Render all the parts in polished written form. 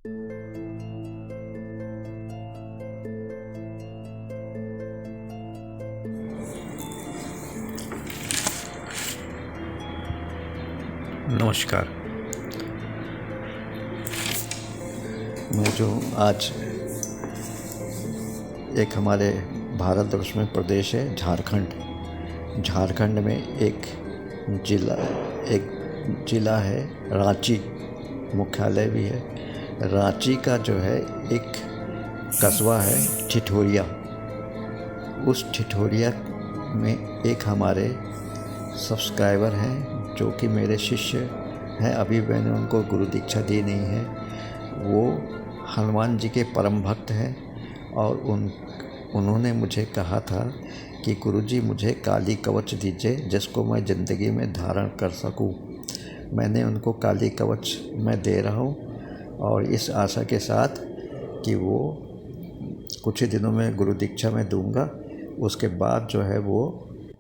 नमस्कार। मैं जो आज एक हमारे भारतवर्ष में प्रदेश है झारखंड। झारखंड में एक ज़िला है रांची, मुख्यालय भी है। रांची का जो है एक कस्बा है ठिठोरिया। उस ठिठोरिया में एक हमारे सब्सक्राइबर हैं जो कि मेरे शिष्य हैं। अभी मैंने उनको गुरु दीक्षा दी नहीं है। वो हनुमान जी के परम भक्त हैं और उन्होंने मुझे कहा था कि गुरुजी मुझे काली कवच दीजिए जिसको मैं ज़िंदगी में धारण कर सकूं। मैंने उनको काली कवच मैं दे रहा हूं और इस आशा के साथ कि वो कुछ ही दिनों में गुरु दीक्षा में दूंगा। उसके बाद जो है वो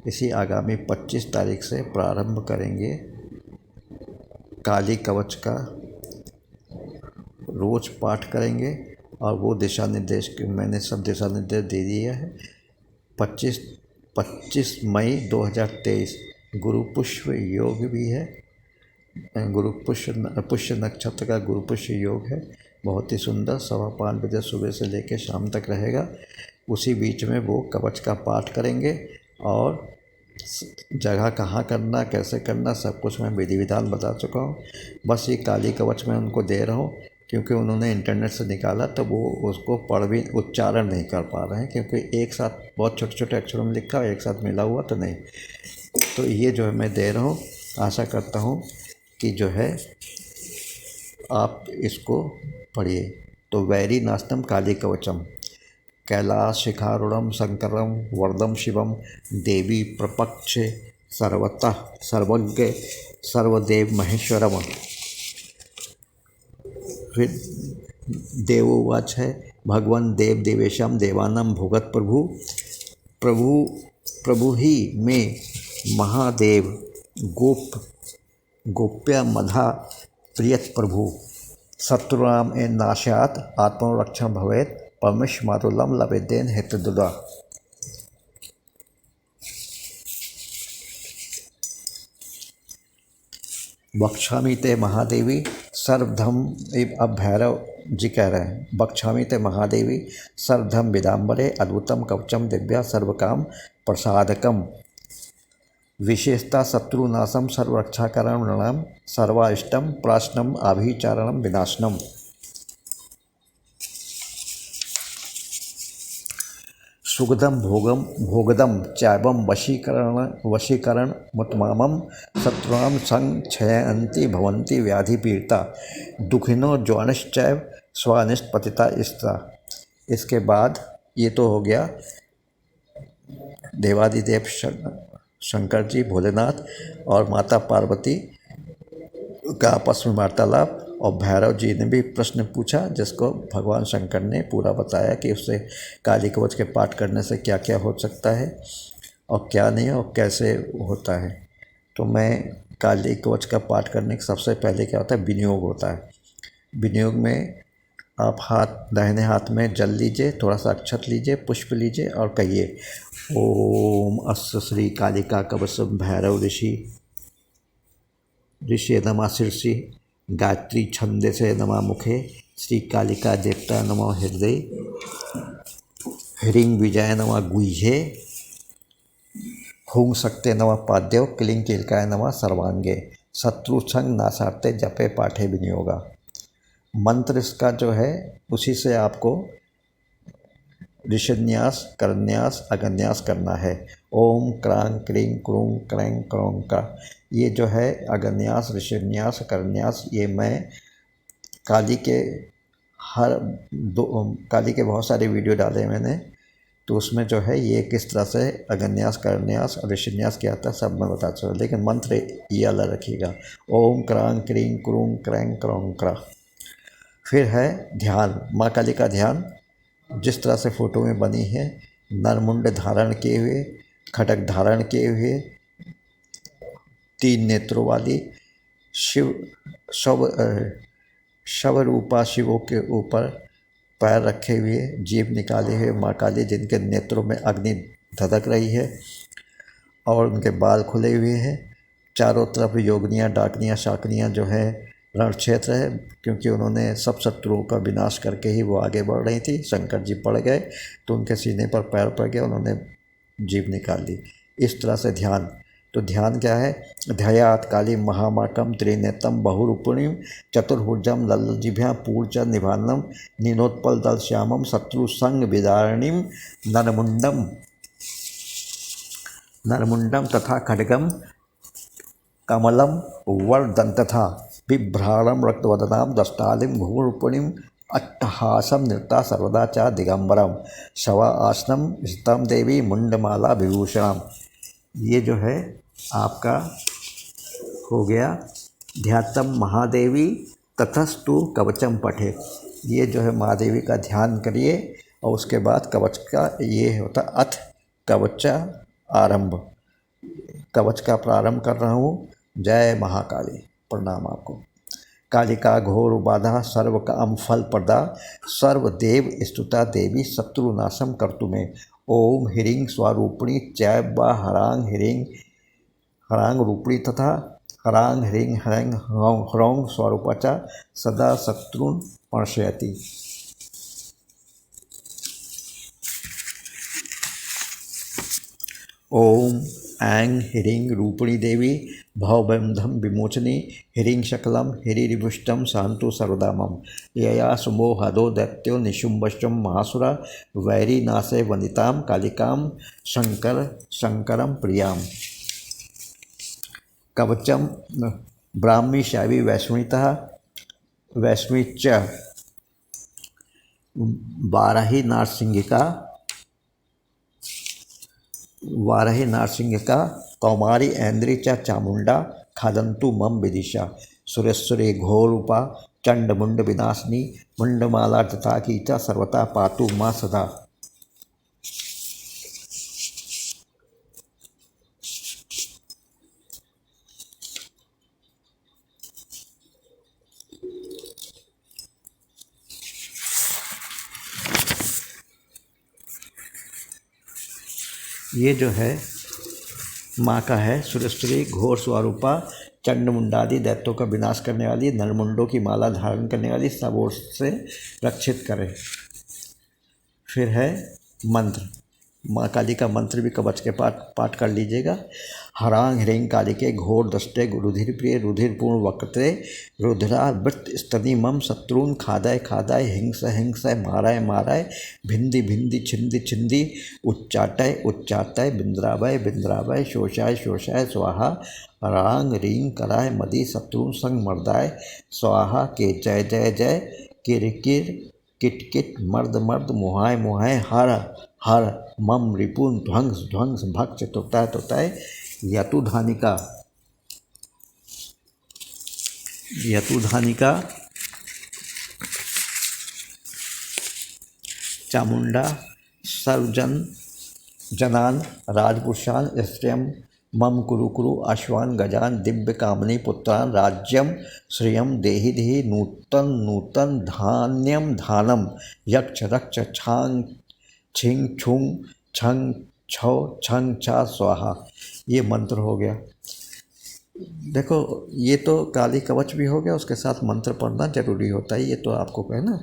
इसी आगामी 25 तारीख से प्रारंभ करेंगे काली कवच का रोज़ पाठ करेंगे। और वो दिशा निर्देश मैंने सब दिशा निर्देश दे दिया है। 25 मई 2023 गुरु पुष्य योग भी है। गुरु पुष्य नक्षत्र का गुरु पुष्य योग है। बहुत ही सुंदर 5:15 बजे सुबह से लेकर शाम तक रहेगा। उसी बीच में वो कवच का पाठ करेंगे और जगह कहाँ करना, कैसे करना, सब कुछ मैं विधि विधान बता चुका हूँ। बस ये काली कवच मैं उनको दे रहा हूँ क्योंकि उन्होंने इंटरनेट से निकाला तो वो उसको पढ़ भी उच्चारण नहीं कर पा रहे हैं क्योंकि एक साथ बहुत छोटे छोटे अक्षरों में लिखा है, एक साथ मिला हुआ तो नहीं। तो ये जो है मैं दे रहा हूँ। आशा करता हूँ कि जो है आप इसको पढ़िए। तो वैरी नास्तं काली कवचम कैलाश शिखारूढ़ं शंकरं वरदं शिवं देवी प्रपक्षे सर्वतः सर्वज्ञ सर्वदेव महेश्वरम। फिर देवोवाच है भगवान देव देवेशम देवानां भोगत प्रभु प्रभु प्रभु ही में महादेव गोप्या मधा प्रियत प्रभु शत्रुराम ए नाशात आत्मरक्षण भवेत परमेश मातुलम लभेदेन हेतुदुदा। बक्षामी ते महादेवी सर्वधम। अब भैरव जी कह रहे हैं बक्षामी ते महादेवी सर्वधम विदाम्बरे अद्भुतम कवचम दिव्या सर्वकाम प्रसादकम विशेषता शत्रुनाशम सर्वरक्षाकरण नृणाम सर्वाष्टम प्राश्नम आभिचारणम विनाशनम। सुगदम भोगदम चैवम वशीकरण मुतमामम शत्रुणाम संग क्षयंती भवंती व्याधि पीड़िता दुखिनो ज्वानिश्चैव स्वानिष्ट पतिता स्त्रा। इसके बाद ये तो हो गया देवादिदेव शंकर जी भोलेनाथ और माता पार्वती का आपस में वार्तालाप। और भैरव जी ने भी प्रश्न पूछा जिसको भगवान शंकर ने पूरा बताया कि उससे काली कवच के पाठ करने से क्या क्या हो सकता है और क्या नहीं और कैसे होता है। तो मैं काली कवच का पाठ करने के सबसे पहले क्या होता है विनियोग होता है। विनियोग में आप दाहिने हाथ में जल लीजिए, थोड़ा सा अक्षत लीजिए, पुष्प लीजिए और कहिए ओम अस्य श्री कालिका कवचम भैरव ऋषि नमः शीर्षि गायत्री छंदे से नमा मुखे श्री कालिका देवता नमा हृदय ह्रीं विजय नमा गुह्ये हुं शक्ते नमा पाद्यव क्लीं कीलकाय नमा सर्वांगे शत्रु संग नासार्ते जपे पाठे विनियोगा। मंत्र इसका जो है उसी से आपको ऋषिन्यास करन्यास अगन्यास करना है। ओम क्रांग क्रीं क्रूं क्रैं क्रौं का ये जो है अगन्यास ऋषिन्यास करन्यास ये मैं काली के बहुत सारे वीडियो डाले मैंने। तो उसमें जो है ये किस तरह से अगन्यास करन्यास और ऋषिन्यास किया था सब मैं बता चुका, लेकिन मंत्र ये अलग रखिएगा। ओम क्रांग क्रीं क्रूं क्रैं क्रौं क्रा। फिर है ध्यान, माँ काली का ध्यान जिस तरह से फोटो में बनी है। नरमुंड धारण किए हुए, खटक धारण किए हुए, 3 नेत्रों वाली शवरूपा शिवों के ऊपर पैर रखे हुए, जीभ निकाले हुए माँ काली, जिनके नेत्रों में अग्नि धधक रही है और उनके बाल खुले हुए हैं। चारों तरफ योगनियाँ, डाकनियाँ, शाकनियाँ जो है रण क्षेत्र है, क्योंकि उन्होंने सब शत्रुओं का विनाश करके ही वो आगे बढ़ रही थी। शंकर जी पड़ गए तो उनके सीने पर पैर पड़ गया, उन्होंने जीभ निकाल ली। इस तरह से ध्यान, तो ध्यान क्या है? ध्यायात् काली महामाकं त्रिनेत्रं बहुरूपिणीं चतुर्भुजं लल्लजिह्वां पूर्च निभानं नीलोत्पलदलश्यामं शत्रुसंगविदारिणीं नरमुंडम तथा खड्गम कमलम वरदंतथा बिभ्राणं रक्तवदनां दष्टालिं घुमरूपिणीं अट्टहासं नृत्ता सर्वदा च दिगंबरम शवा आसनम स्थितं देवी मुंडमाला विभूषणम। ये जो है आपका हो गया ध्यातम महादेवी ततस्तु कवचम पठे। ये जो है महादेवी का ध्यान करिए और उसके बाद कवच का ये होता अथ कवच आरंभ। कवच का प्रारंभ कर रहा हूँ। जय महाकाली। प्रणाम आपको। कालिका घोर बाधा सर्व काम फल प्रदा सर्वदेव स्तुता देवी शत्रुनाशम कर्तुमे। ओम ह्रीं स्वरूपिणी चैव हरांग ह्रीं हरांग रूपिणी तथा हरांग ह्रीं ह्रैं ह्रौं स्वरूपचा सदा शत्रुन पर्शयति। ओम ऐं ह्रीं रूपिणी देवी भवबंधं विमोचनी ह्रीं शकलं ह्रीरिभुष्टं शान्तु सर्वदा मम। यया शुंभो हदो दैत्यो निशुम्भश्चं महासुरा वैरीनाशे वनितां कालिकां शंकरं प्रियाम्। कवचम ब्राह्मी शैवी वैष्णवीतः वैष्णवीच वाराही नारसिंहिका कौमारी ऐन्द्री च चामुंडा खादंतु मम विदिशा। सुरेश्वरी घोरूपा चंडमुंड विनाशिनी मुंडमाला तथा की च सर्वता पातु मां सदा। ये जो है माँ का है। सुरेश्वरी घोर स्वरूपा चंडमुंडादि दैत्यों का विनाश करने वाली, नरमुंडों की माला धारण करने वाली, सब ओर से रक्षित करे। फिर है मंत्र। माँ काली का मंत्र भी कवच के पाठ कर लीजिएगा। हरांग ह्रीं कालिके घोर दष्टे रुधिर प्रिय रुधिर पूर्ण वक्रते रुधिरा वृत्त स्तनी मम शत्रुन खादाय खादाय हिंस हिंस माराय माराय भिंदी भिंदी छिंदी छिंदी उच्चाटय उच्चाटय बिंद्रावय बिंद्रावय शोषाय शोषाय स्वाहा। हरांग ह्रीं कराय मदि शत्रुन संग मर्दाय स्वाहा के जय जय जय किर किर किट किट मर्द मर्द मुहाय मुहाय हर हर मम रिपुन ध्वंस ध्वंस भक्ष तुताय तुताय यतुधानिका चामुंडा सर्वजन जनान राजपुरुषान स्त्रियम मम कुरु कुरु अश्वान गजान दिव्य कामनी पुत्रान राज्यम श्रियम देहि देहि नूतन नूतन धान्यम धानम यक्ष रक्ष छांग छिंग छुंग छंग छौ छंग छा स्वाहा। ये मंत्र हो गया। देखो ये तो काली कवच भी हो गया, उसके साथ मंत्र पढ़ना जरूरी होता है, ये तो आपको कहना।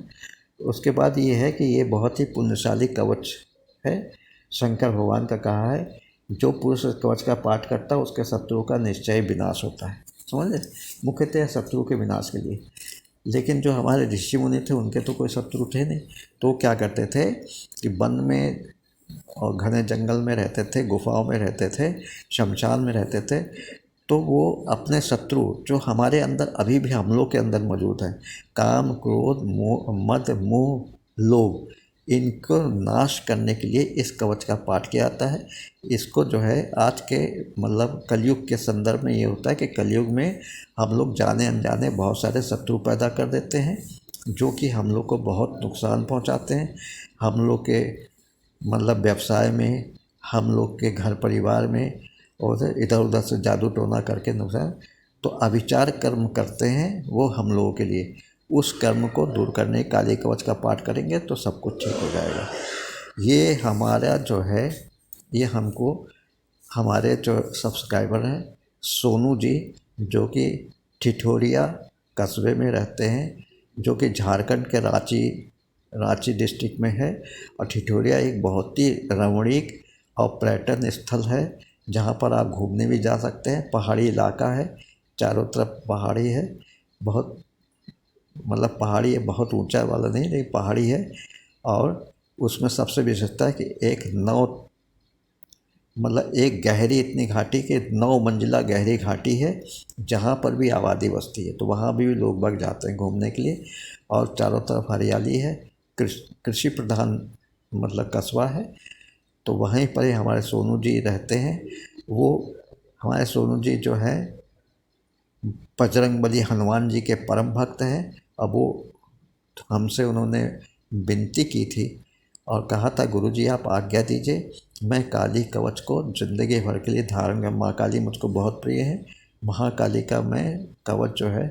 उसके बाद ये है कि ये बहुत ही पुण्यशाली कवच है। शंकर भगवान का कहा है जो पुरुष कवच का पाठ करता है उसके शत्रुओं का निश्चय विनाश होता है। समझे? मुख्यतः शत्रु के विनाश के लिए। लेकिन जो हमारे ऋषि मुनि थे उनके तो कोई शत्रु थे नहीं, तो क्या करते थे कि वन में और घने जंगल में रहते थे, गुफाओं में रहते थे, शमशान में रहते थे। तो वो अपने शत्रु जो हमारे अंदर अभी भी हम लोग के अंदर मौजूद हैं, काम क्रोध मोह मद मोह लोभ, इनको नाश करने के लिए इस कवच का पाठ किया जाता है। इसको जो है आज के मतलब कलयुग के संदर्भ में ये होता है कि कलयुग में हम लोग जाने अनजाने बहुत सारे शत्रु पैदा कर देते हैं जो कि हम लोग को बहुत नुकसान पहुंचाते हैं। हम लोग के मतलब व्यवसाय में, हम लोग के घर परिवार में, और इधर उधर से जादू टोना करके नुकसान। तो अविचार कर्म करते हैं वो हम लोगों के लिए। उस कर्म को दूर करने काली कवच का पाठ करेंगे तो सब कुछ ठीक हो जाएगा। ये हमारा जो है, ये हमको हमारे जो सब्सक्राइबर हैं सोनू जी, जो कि ठिठोरिया कस्बे में रहते हैं, जो कि झारखंड के रांची डिस्ट्रिक्ट में है। और ठिठोरिया एक बहुत ही रमणीक और पर्यटन स्थल है, जहाँ पर आप घूमने भी जा सकते हैं। पहाड़ी इलाका है, चारों तरफ पहाड़ी है, बहुत मतलब पहाड़ी है, बहुत ऊंचा वाला नहीं, लेकिन पहाड़ी है। और उसमें सबसे विशेषता है कि एक नाव, मतलब एक गहरी इतनी घाटी के 9 मंजिला गहरी घाटी है, जहाँ पर भी आबादी बसती है, तो वहाँ भी लोग बाग जाते हैं घूमने के लिए। और चारों तरफ हरियाली है, कृषि प्रधान मतलब कस्बा है। तो वहीं पर ही हमारे सोनू जी रहते हैं। वो हमारे सोनू जी जो है बजरंगबली हनुमान जी के परम भक्त हैं। अब वो हमसे उन्होंने विनती की थी और कहा था, गुरुजी आप आज्ञा दीजिए, मैं काली कवच को ज़िंदगी भर के लिए धारण कर, माँ काली मुझको बहुत प्रिय है, महाकाली का मैं कवच जो है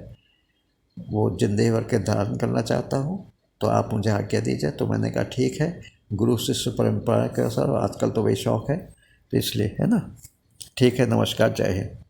वो ज़िंदगी भर के धारण करना चाहता हूँ, तो आप मुझे आज्ञा दीजिए। तो मैंने कहा ठीक है, गुरु शिष्य परंपरा के अनुसार आजकल तो वही शौक़ है, तो इसलिए है ना। ठीक है, नमस्कार, जय हिंद।